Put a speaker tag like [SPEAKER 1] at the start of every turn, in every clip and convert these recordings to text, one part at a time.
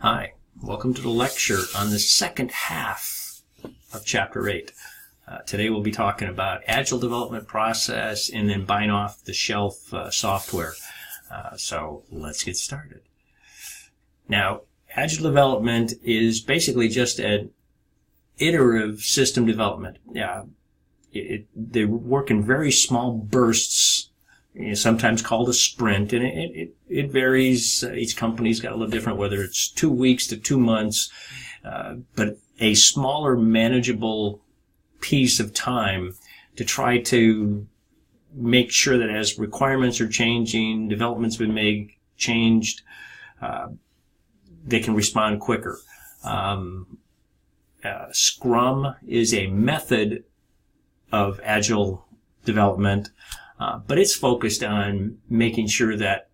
[SPEAKER 1] Hi, welcome to the lecture on the second half of Chapter 8. Today we'll be talking about Agile development process and then buying off the shelf software. So let's get started. Now, Agile development is basically just an iterative system development. They work in very small bursts, sometimes called a sprint, and it varies. Each company's got a little different, whether it's 2 weeks to 2 months, but a smaller, manageable piece of time to try to make sure that as requirements are changing, development's been changed, they can respond quicker. Scrum is a method of Agile development, but it's focused on making sure that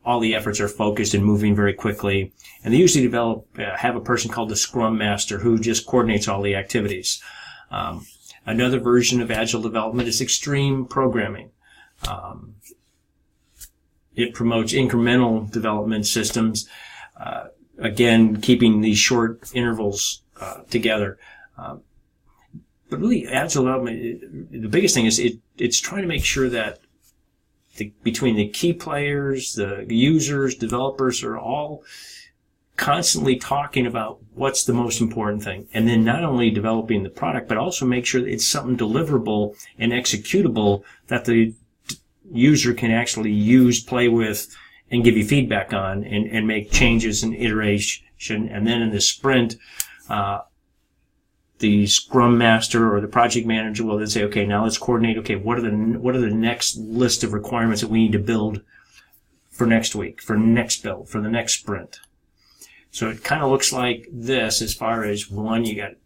[SPEAKER 1] all the efforts are focused and moving very quickly. And they usually have a person called the Scrum Master who just coordinates all the activities. Another version of Agile development is extreme programming. It promotes incremental development systems, again, keeping these short intervals together. But really, Agile development, the biggest thing is it's trying to make sure that between the key players, the users, developers are all constantly talking about what's the most important thing. And then not only developing the product, but also make sure that it's something deliverable and executable that the user can actually use, play with, and give you feedback on and make changes and iteration. And then in the sprint, the Scrum Master or the project manager will then say, okay, now let's coordinate. Okay, what are the next list of requirements that we need to build for next week, for next build, for the next sprint? So it kind of looks like this as far as one, you got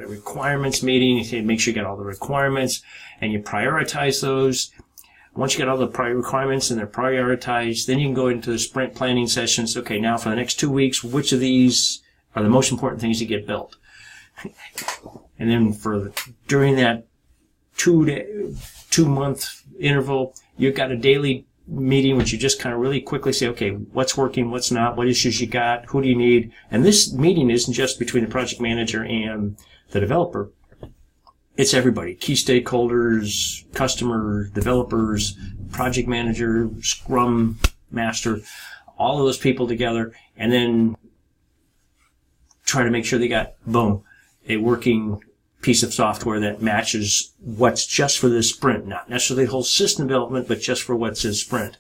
[SPEAKER 1] a requirements meeting. You say, make sure you got all the requirements and you prioritize those. Once you get all the requirements and they're prioritized, then you can go into the sprint planning sessions. Okay, now for the next 2 weeks, which of these are the most important things to get built? And then during that 2 month interval, you've got a daily meeting which you just kind of really quickly say, okay, what's working, what's not, what issues you got, who do you need? And this meeting isn't just between the project manager and the developer. It's everybody, key stakeholders, customers, developers, project manager, Scrum Master, all of those people together, and then try to make sure they got, boom, a working piece of software that matches what's just for this sprint, not necessarily the whole system development, but just for what's in sprint.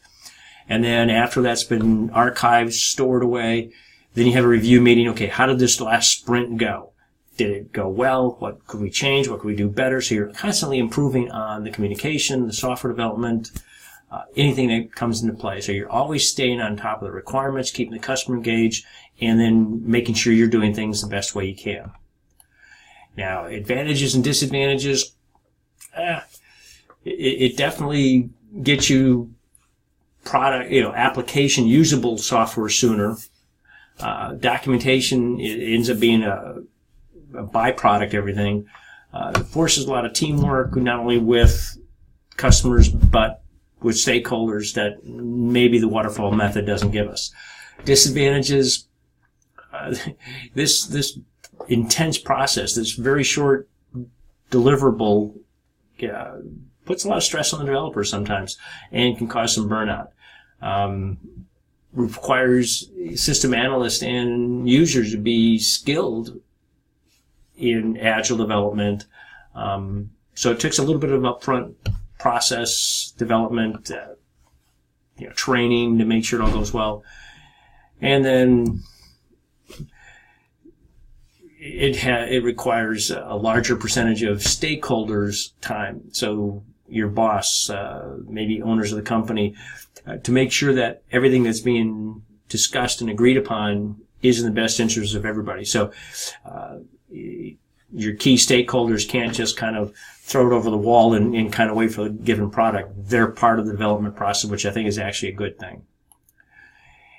[SPEAKER 1] And then after that's been archived, stored away, then you have a review meeting. Okay, how did this last sprint go? Did it go well? What could we change? What could we do better? So you're constantly improving on the communication, the software development, anything that comes into play. So you're always staying on top of the requirements, keeping the customer engaged, and then making sure you're doing things the best way you can. Now, advantages and disadvantages, it definitely gets you application usable software sooner. Documentation, it ends up being a byproduct, everything. It forces a lot of teamwork, not only with customers, but with stakeholders that maybe the waterfall method doesn't give us. Disadvantages, this intense process, this very short deliverable, puts a lot of stress on the developer sometimes and can cause some burnout. Requires system analysts and users to be skilled in Agile development. So it takes a little bit of upfront process development, training to make sure it all goes well. And then it requires a larger percentage of stakeholders' time. So your boss, maybe owners of the company, to make sure that everything that's being discussed and agreed upon is in the best interest of everybody. So your key stakeholders can't just kind of throw it over the wall and kind of wait for the given product. They're part of the development process, which I think is actually a good thing.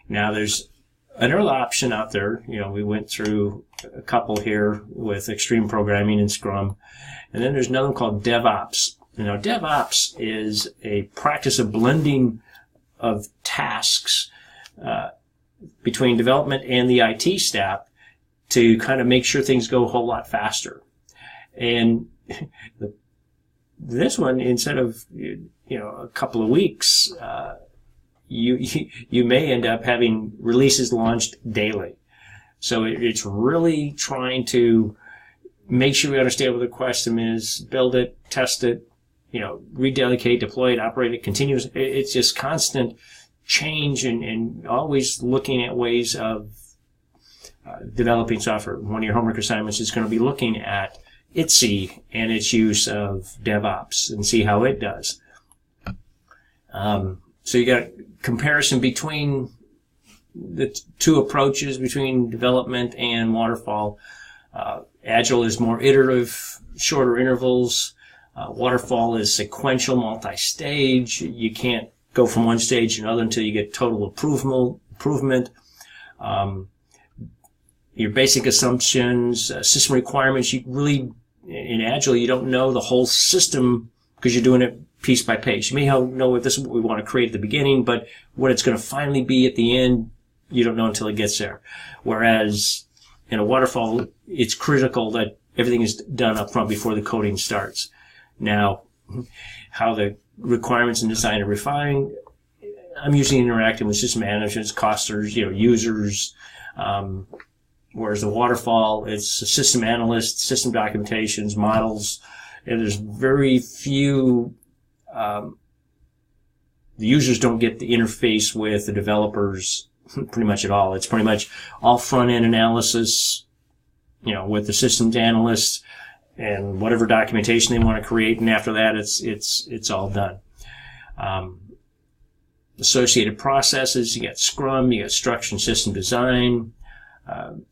[SPEAKER 1] Now, there's another option out there. We went through a couple here with extreme programming and Scrum. And then there's another one called DevOps. DevOps is a practice of blending of tasks between development and the IT staff to kind of make sure things go a whole lot faster. And this one, instead of a couple of weeks, you may end up having releases launched daily. So it's really trying to make sure we understand what the question is, build it, test it, redelegate, deploy it, operate it, continuous. It's just constant change and always looking at ways of developing software. One of your homework assignments is going to be looking at ITSE and its use of DevOps and see how it does. So you got comparison between the two approaches, between development and waterfall. Agile is more iterative, shorter intervals. Waterfall is sequential, multi-stage. You can't go from one stage to another until you get total improvement. Your basic assumptions, system requirements, you really, in Agile, you don't know the whole system because you're doing it piece by piece. You may know if this is what we want to create at the beginning, but what it's going to finally be at the end, you don't know until it gets there. Whereas in a waterfall, it's critical that everything is done up front before the coding starts. Now, how the requirements and design are refined, I'm usually interacting with system managers, costers, users. Whereas the waterfall, it's a system analyst, system documentations, models, and there's very few. The users don't get the interface with the developers pretty much at all. It's pretty much all front-end analysis, with the systems analysts and whatever documentation they want to create, and after that, it's all done. Associated processes, you got Scrum, you got structure and system design.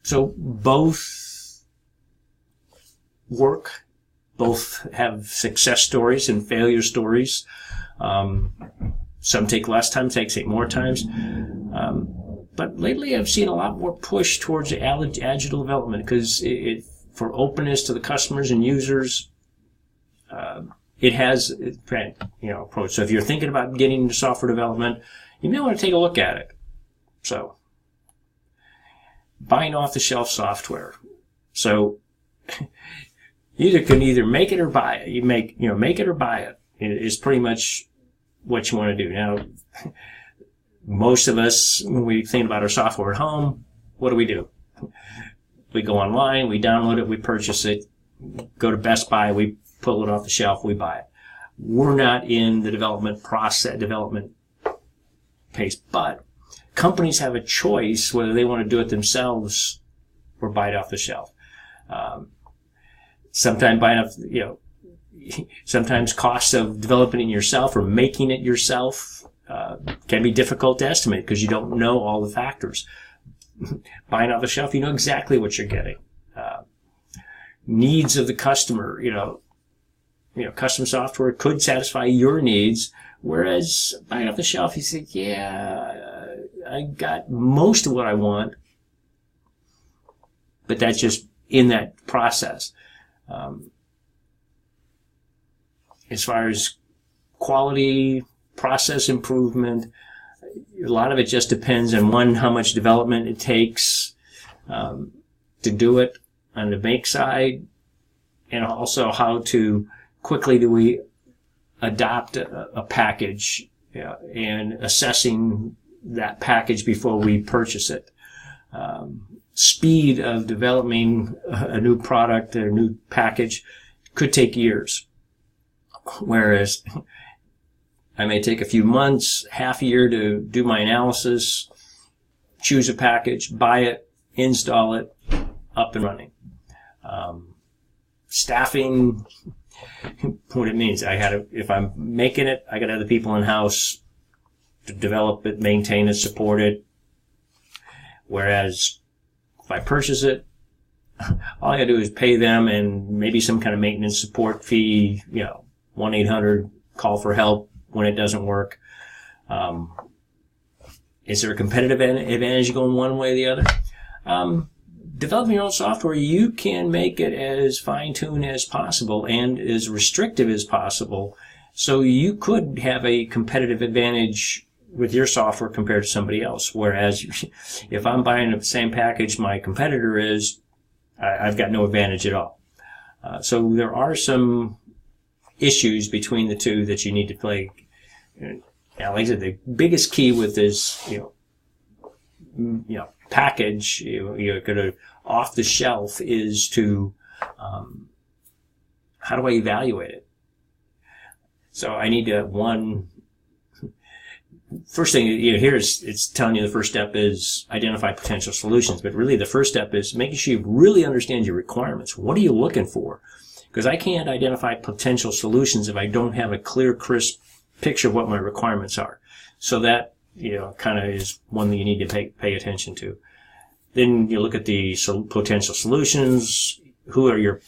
[SPEAKER 1] So both work, both have success stories and failure stories. Some take less time, some take more times. But lately I've seen a lot more push towards agile development because for openness to the customers and users, it has approach. So if you're thinking about getting into software development, you may want to take a look at it. So buying off-the-shelf software. So you can either make it or buy it. You make it or buy it. It is pretty much what you want to do. Now, most of us, when we think about our software at home, what do? We go online, we download it, we purchase it, go to Best Buy, we pull it off the shelf, we buy it. We're not in the development pace, but companies have a choice whether they want to do it themselves or buy it off the shelf. Sometimes costs of developing it yourself or making it yourself can be difficult to estimate because you don't know all the factors. Buying off the shelf, you know exactly what you're getting. Needs of the customer, custom software could satisfy your needs, whereas buying off the shelf, you say, I got most of what I want, but that's just in that process. As far as quality, process improvement, a lot of it just depends on how much development it takes to do it on the make side, and also how quickly do we adopt a package, and assessing that package before we purchase it. Speed of developing a new product or a new package could take years, whereas I may take a few months, half a year to do my analysis, choose a package, buy it, install it, up and running. Staffing, what it means, if I'm making it, I gotta have the people in-house to develop it, maintain it, support it. Whereas if I purchase it, all I gotta do is pay them and maybe some kind of maintenance support fee, 1-800, call for help when it doesn't work. Is there a competitive advantage going one way or the other? Developing your own software, you can make it as fine-tuned as possible and as restrictive as possible. So you could have a competitive advantage with your software compared to somebody else. Whereas if I'm buying the same package my competitor is, I've got no advantage at all. So there are some issues between the two that you need to play. Now, like I said, the biggest key with this, package, you're going to off the shelf is to, how do I evaluate it? So I need to, first thing, here it's telling you the first step is identify potential solutions, but really the first step is making sure you really understand your requirements. What are you looking for? Because I can't identify potential solutions if I don't have a clear, crisp picture of what my requirements are. So that, kind of is one that you need to pay attention to. Then you look at the potential solutions. Who are your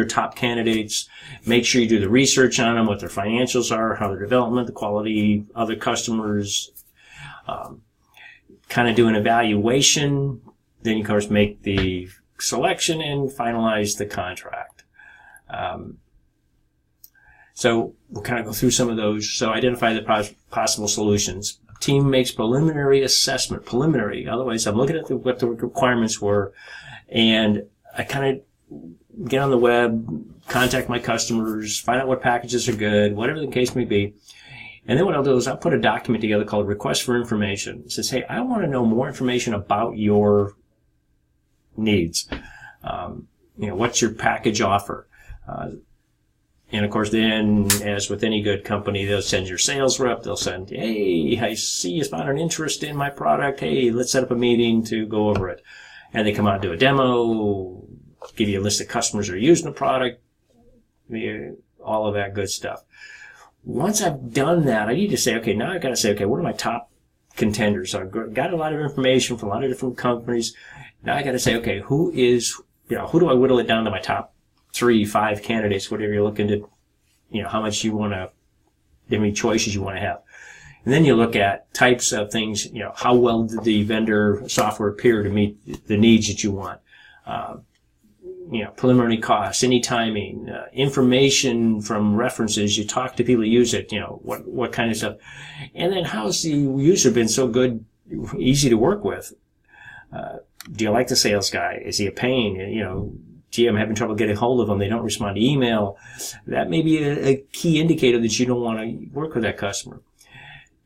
[SPEAKER 1] top candidates? Make sure you do the research on them, what their financials are, how their development, the quality, other customers. Kind of do an evaluation. Then you, of course, make the selection and finalize the contract. So we'll kind of go through some of those. So identify the possible solutions. Team makes preliminary assessment. Preliminary. Otherwise, I'm looking at what the requirements were, and I kind of get on the web, contact my customers, find out what packages are good, whatever the case may be. And then what I'll do is I'll put a document together called Request for Information. It says, hey, I want to know more information about your needs. What's your package offer? And of course, then, as with any good company, they'll send your sales rep. They'll send, hey, I see you found an interest in my product. Hey, let's set up a meeting to go over it. And they come out and do a demo, give you a list of customers who are using the product, all of that good stuff. Once I've done that, I need to say, okay, now I've got to say, okay, what are my top contenders? So I've got a lot of information from a lot of different companies. Now I got to say, okay, who do I whittle it down to my top 3, 5 candidates, whatever you're looking to, how much you want to, how many choices you want to have. And then you look at types of things, how well did the vendor software appear to meet the needs that you want? Preliminary costs, any timing, information from references, you talk to people who use it, what kind of stuff. And then how's the user been so good, easy to work with? Do you like the sales guy? Is he a pain? Gee, I'm having trouble getting hold of them. They don't respond to email. That may be a key indicator that you don't want to work with that customer.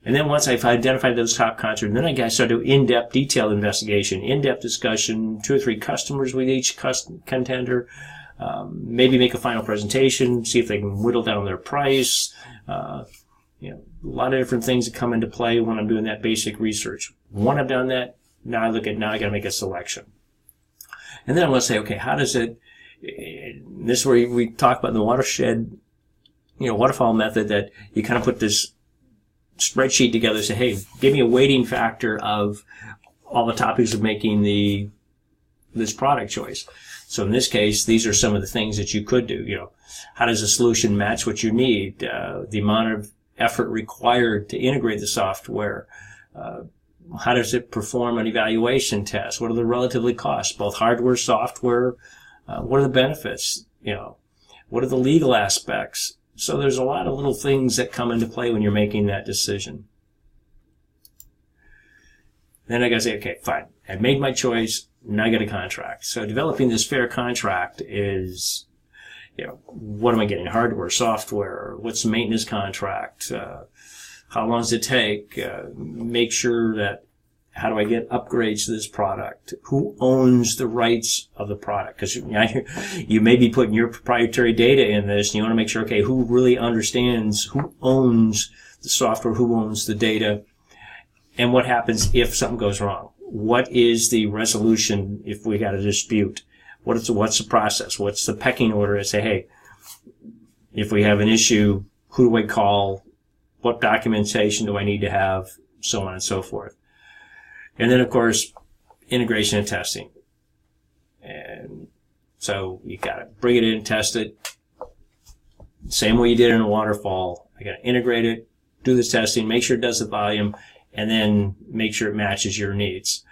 [SPEAKER 1] And then once I've identified those top customers, then I got to start to in-depth, detailed investigation, in-depth discussion, 2 or 3 customers with each contender, maybe make a final presentation, see if they can whittle down their price. A lot of different things that come into play when I'm doing that basic research. Once I've done that, now I got to make a selection. And then I'm going to say, okay, how does it, this is where we talk about the watershed, waterfall method, that you kind of put this spreadsheet together, say, hey, give me a weighting factor of all the topics of making this product choice. So in this case, these are some of the things that you could do. How does a solution match what you need? The amount of effort required to integrate the software. How does it perform an evaluation test? What are the relatively costs, both hardware, software? What are the benefits? What are the legal aspects? So there's a lot of little things that come into play when you're making that decision. Then I got to say, okay, fine. I've made my choice. Now I got a contract. So developing this fair contract is, what am I getting? Hardware, software? What's the maintenance contract? How long does it take? Make sure that, how do I get upgrades to this product? Who owns the rights of the product? Because you may be putting your proprietary data in this, and you want to make sure, okay, who really understands, who owns the software, who owns the data, and what happens if something goes wrong? What is the resolution if we got a dispute? What's the process? What's the pecking order to say, hey, if we have an issue, who do I call? What documentation do I need to have? So on and so forth. And then, of course, integration and testing. And so you got to bring it in, test it. Same way you did in a waterfall. I got to integrate it, do the testing, make sure it does the volume, and then make sure it matches your needs.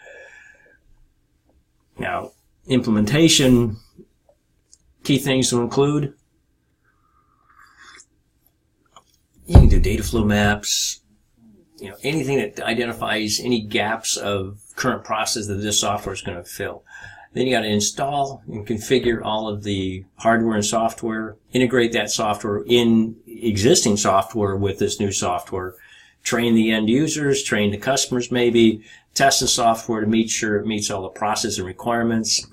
[SPEAKER 1] Now, implementation, key things to include. You can do data flow maps, anything that identifies any gaps of current process that this software is going to fill. Then you got to install and configure all of the hardware and software, integrate that software in existing software with this new software, train the end users, train the customers maybe, test the software to make sure it meets all the process and requirements.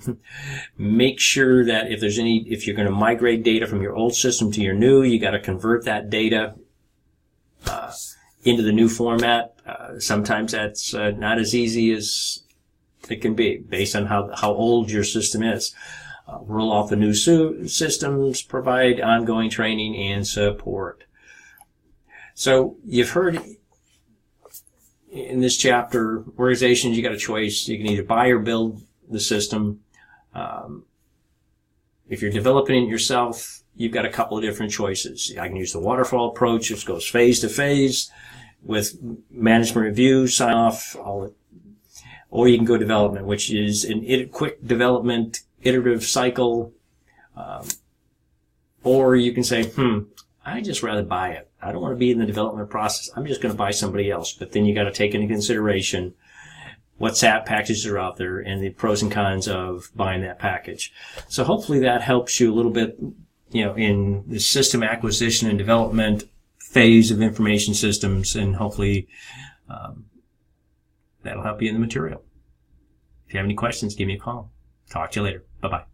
[SPEAKER 1] Make sure that if you're going to migrate data from your old system to your new, you got to convert that data into the new format. Sometimes that's not as easy as it can be based on how old your system is. Roll off the new systems, provide ongoing training and support. So you've heard in this chapter, organizations, you got a choice. You can either buy or build the system. If you're developing it yourself, you've got a couple of different choices. I can use the waterfall approach, which goes phase to phase with management review, sign off, or you can go development, which is a quick development, iterative cycle. Or you can say, I'd just rather buy it. I don't want to be in the development process. I'm just going to buy somebody else. But then you got to take into consideration what SAP packages are out there and the pros and cons of buying that package. So hopefully that helps you a little bit, in the system acquisition and development phase of information systems, and hopefully that'll help you in the material. If you have any questions, give me a call. Talk to you later. Bye-bye.